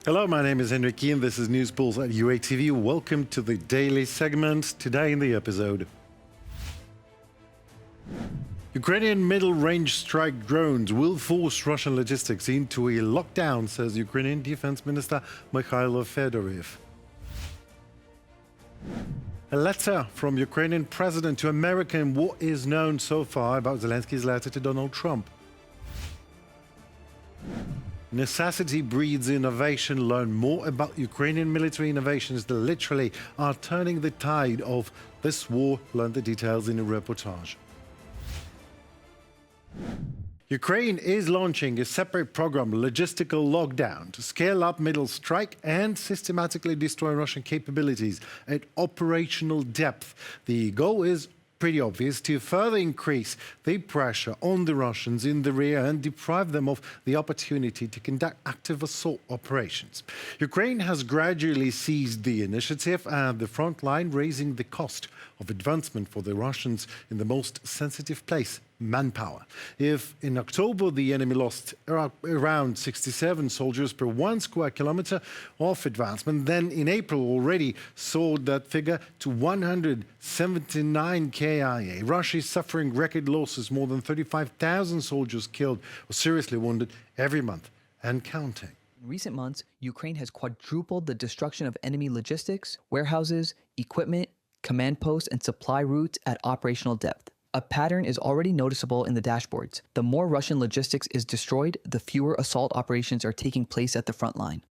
Hello, my name is Andriy Biletskyi and this is News Pulse at UATV. Welcome to the daily segment. Today in the episode, Ukrainian middle-range strike drones will force Russian logistics into a lockdown, says Ukrainian Defense Minister Mikhailo Fedorov. A letter from Ukrainian president to America in what is known so far about Zelensky's letter to Donald Trump. Necessity breeds innovation. Learn more about Ukrainian military innovations that literally are turning the tide of this war. Learn the details in a reportage. Ukraine is launching a separate program, logistical lockdown, to scale up middle strike and systematically destroy Russian capabilities at operational depth. The goal is pretty obvious: to further increase the pressure on the Russians in the rear and deprive them of the opportunity to conduct active assault operations. Ukraine has gradually seized the initiative at the front line, raising the cost of advancement for the Russians in the most sensitive place: manpower. If in October the enemy lost around 67 soldiers per 1 square kilometer of advancement, then in April already soared that figure to 179 KIA. Russia is suffering record losses: more than 35,000 soldiers killed or seriously wounded every month and counting. In recent months, Ukraine has quadrupled the destruction of enemy logistics, warehouses, equipment, command posts, and supply routes at operational depth. A pattern is already noticeable in the dashboards. The more Russian logistics is destroyed, the fewer assault operations are taking place at the front line.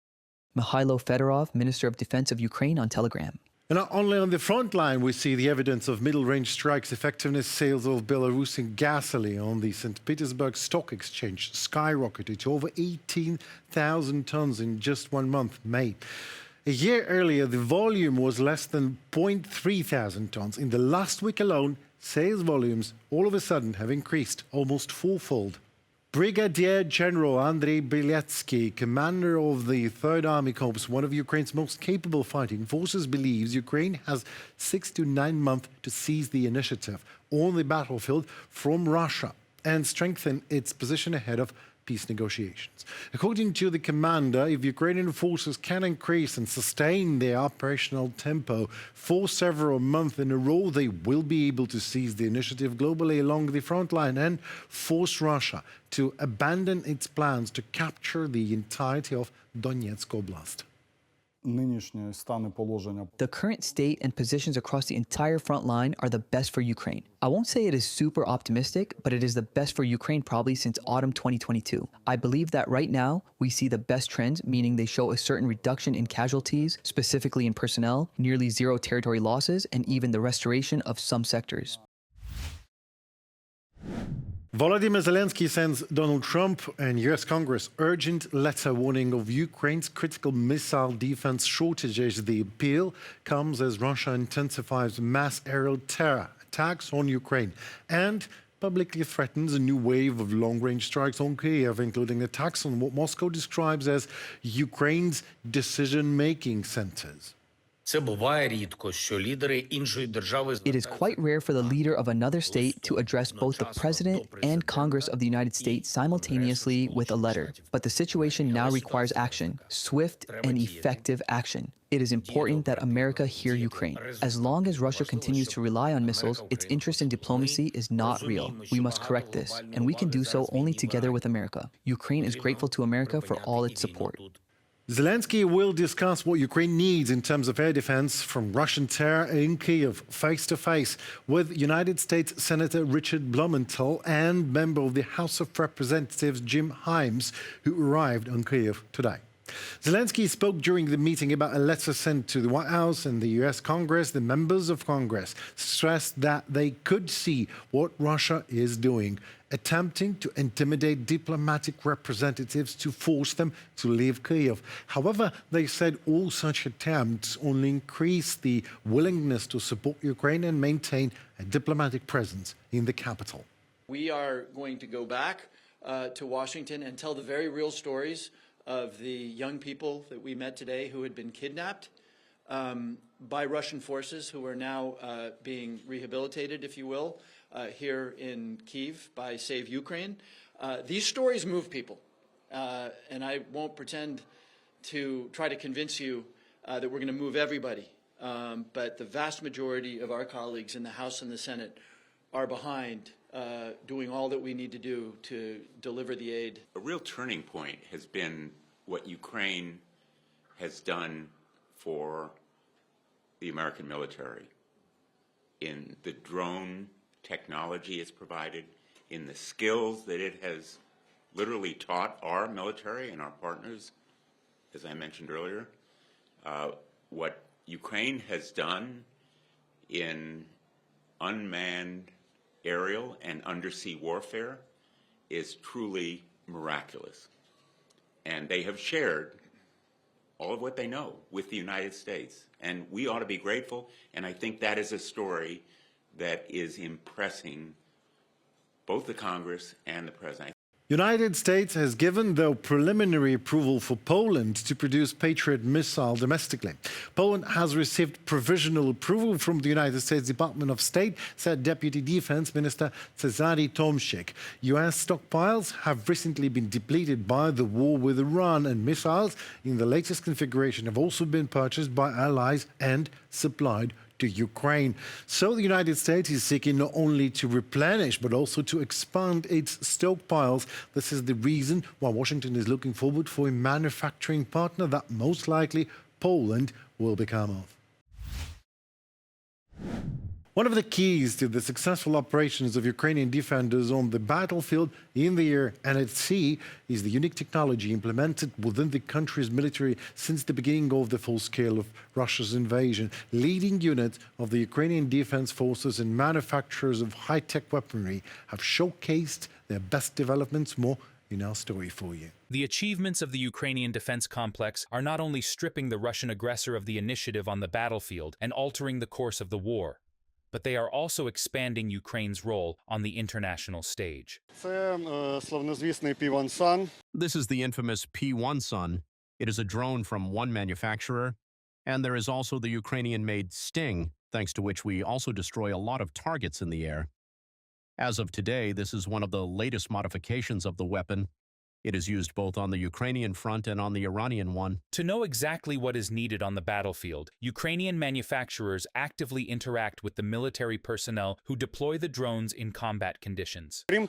Mikhailo Fedorov, Minister of Defense of Ukraine, on Telegram. And not only on the front line we see the evidence of middle-range strikes. Effectiveness sales of Belarusian gasoline on the St. Petersburg Stock Exchange skyrocketed to over 18,000 tons in just 1 month, May. A year earlier, the volume was less than 0.3,000 tons. In the last week alone, sales volumes all of a sudden have increased almost fourfold. Brigadier General Andriy Biletskyi, commander of the 3rd Army Corps, one of Ukraine's most capable fighting forces, believes Ukraine has 6 to 9 months to seize the initiative on the battlefield from Russia and strengthen its position ahead of peace negotiations. According to the commander, if Ukrainian forces can increase and sustain their operational tempo for several months in a row, they will be able to seize the initiative globally along the front line and force Russia to abandon its plans to capture the entirety of Donetsk Oblast. The current state and positions across the entire front line are the best for Ukraine. I won't say it is super optimistic, but it is the best for Ukraine probably since autumn 2022. I believe that right now we see the best trends, meaning they show a certain reduction in casualties, specifically in personnel, nearly zero territory losses, and even the restoration of some sectors. Volodymyr Zelenskyy sends Donald Trump and US Congress urgent letter warning of Ukraine's critical missile defense shortages. The appeal comes as Russia intensifies mass aerial terror attacks on Ukraine and publicly threatens a new wave of long-range strikes on Kyiv, including attacks on what Moscow describes as Ukraine's decision-making centers. It is quite rare for the leader of another state to address both the President and Congress of the United States simultaneously with a letter. But the situation now requires action, swift and effective action. It is important that America hear Ukraine. As long as Russia continues to rely on missiles, its interest in diplomacy is not real. We must correct this, and we can do so only together with America. Ukraine is grateful to America for all its support. Zelenskyy will discuss what Ukraine needs in terms of air defense from Russian terror in Kyiv face-to-face with United States Senator Richard Blumenthal and member of the House of Representatives Jim Himes, who arrived on Kyiv today. Zelenskyy spoke during the meeting about a letter sent to the White House and the US Congress. The members of Congress stressed that they could see what Russia is doing, attempting to intimidate diplomatic representatives to force them to leave Kyiv. However, they said all such attempts only increase the willingness to support Ukraine and maintain a diplomatic presence in the capital. We are going to go back to Washington and tell the very real stories of the young people that we met today who had been kidnapped by Russian forces, who are now being rehabilitated, if you will, here in Kyiv by Save Ukraine. These stories move people, and I won't pretend to try to convince you that we're going to move everybody. But the vast majority of our colleagues in the House and the Senate are behind doing all that we need to do to deliver the aid. A real turning point has been what Ukraine has done for the American military in the drone technology it's provided, in the skills that it has literally taught our military and our partners, as I mentioned earlier. What Ukraine has done in unmanned aerial and undersea warfare is truly miraculous. And they have shared all of what they know with the United States. And we ought to be grateful, and I think that is a story that is impressing both the Congress and the President. United States has given, though, preliminary approval for Poland to produce Patriot missile domestically. Poland has received provisional approval from the United States Department of State, said Deputy Defense Minister Cezary Tomczyk. U.S. stockpiles have recently been depleted by the war with Iran, and missiles in the latest configuration have also been purchased by allies and supplied to Ukraine. So the United States is seeking not only to replenish but also to expand its stockpiles. This is the reason why Washington is looking forward for a manufacturing partner that most likely Poland will become of. One of the keys to the successful operations of Ukrainian defenders on the battlefield, in the air and at sea is the unique technology implemented within the country's military since the beginning of the full scale of Russia's invasion. Leading units of the Ukrainian Defense Forces and manufacturers of high-tech weaponry have showcased their best developments. More in our story for you. The achievements of the Ukrainian defense complex are not only stripping the Russian aggressor of the initiative on the battlefield and altering the course of the war, but they are also expanding Ukraine's role on the international stage. This is the infamous P-1 Sun. It is a drone from one manufacturer, and there is also the Ukrainian-made Sting, thanks to which we also destroy a lot of targets in the air. As of today, this is one of the latest modifications of the weapon. It is used both on the Ukrainian front and on the Iranian one. To know exactly what is needed on the battlefield, Ukrainian manufacturers actively interact with the military personnel who deploy the drones in combat conditions. In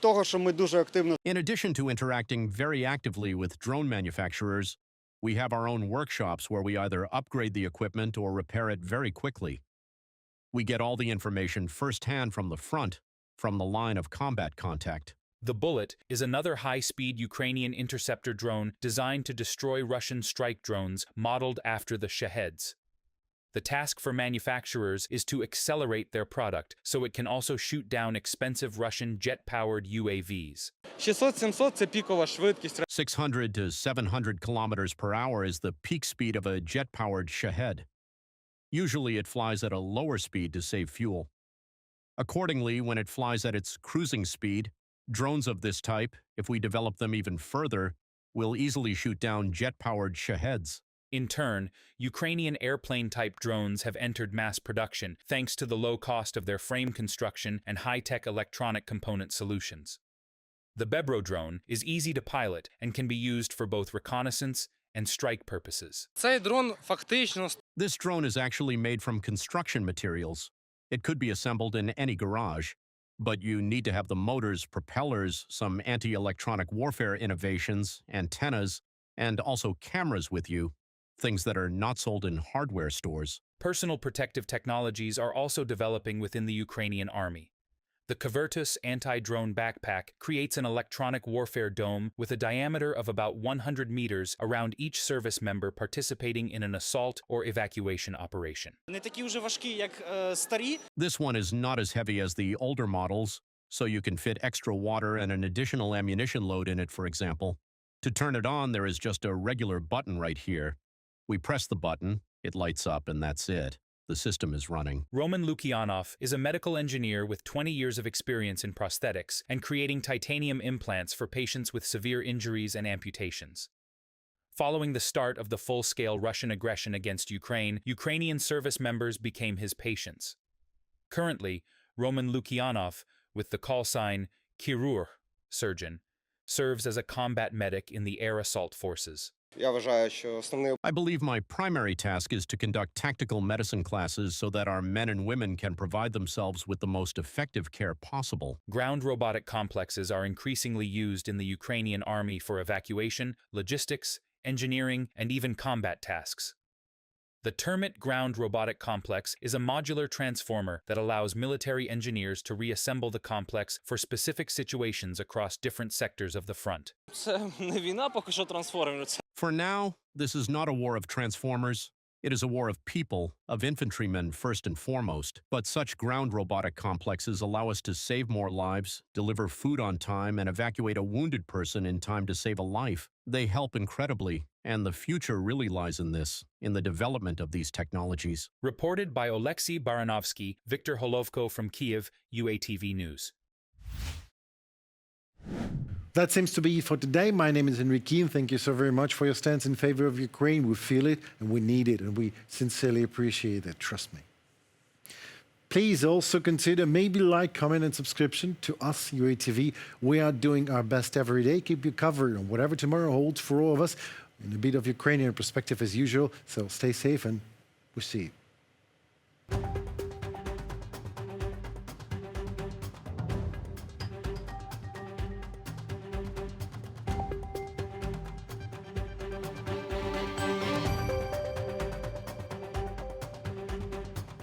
addition to interacting very actively with drone manufacturers, we have our own workshops where we either upgrade the equipment or repair it very quickly. We get all the information firsthand from the front, from the line of combat contact. The Bullet is another high-speed Ukrainian interceptor drone designed to destroy Russian strike drones modeled after the Shaheds. The task for manufacturers is to accelerate their product so it can also shoot down expensive Russian jet-powered UAVs. 600 to 700 kilometers per hour is the peak speed of a jet-powered Shahed. Usually it flies at a lower speed to save fuel. Accordingly, when it flies at its cruising speed, drones of this type, if we develop them even further, will easily shoot down jet-powered Shaheds. In turn, Ukrainian airplane-type drones have entered mass production thanks to the low cost of their frame construction and high-tech electronic component solutions. The Bebro drone is easy to pilot and can be used for both reconnaissance and strike purposes. This drone is actually made from construction materials. It could be assembled in any garage, but you need to have the motors, propellers, some anti-electronic warfare innovations, antennas, and also cameras with you, things that are not sold in hardware stores. Personal protective technologies are also developing within the Ukrainian army. The Kvertus anti-drone backpack creates an electronic warfare dome with a diameter of about 100 meters around each service member participating in an assault or evacuation operation. This one is not as heavy as the older models, so you can fit extra water and an additional ammunition load in it, for example. To turn it on, there is just a regular button right here. We press the button, it lights up, and that's it. The system is running. Roman Lukyanov is a medical engineer with 20 years of experience in prosthetics and creating titanium implants for patients with severe injuries and amputations. Following the start of the full-scale Russian aggression against Ukraine, Ukrainian service members became his patients. Currently, Roman Lukyanov, with the call sign Kirur, surgeon, serves as a combat medic in the air assault forces. I believe my primary task is to conduct tactical medicine classes so that our men and women can provide themselves with the most effective care possible. Ground robotic complexes are increasingly used in the Ukrainian army for evacuation, logistics, engineering, and even combat tasks. The Termit ground robotic complex is a modular transformer that allows military engineers to reassemble the complex for specific situations across different sectors of the front. For now, this is not a war of transformers. It is a war of people, of infantrymen first and foremost. But such ground robotic complexes allow us to save more lives, deliver food on time, and evacuate a wounded person in time to save a life. They help incredibly, and the future really lies in this, in the development of these technologies. Reported by Oleksiy Baranovsky, Victor Holovko from Kiev, UATV News. That seems to be it for today. My name is Andriy Biletskyi. Thank you so very much for your stance in favor of Ukraine. We feel it and we need it, and we sincerely appreciate it. Trust me. Please also consider maybe like, comment, and subscription to us, UATV. We are doing our best every day. Keep you covered on whatever tomorrow holds for all of us in a bit of Ukrainian perspective as usual. So stay safe and we'll see you.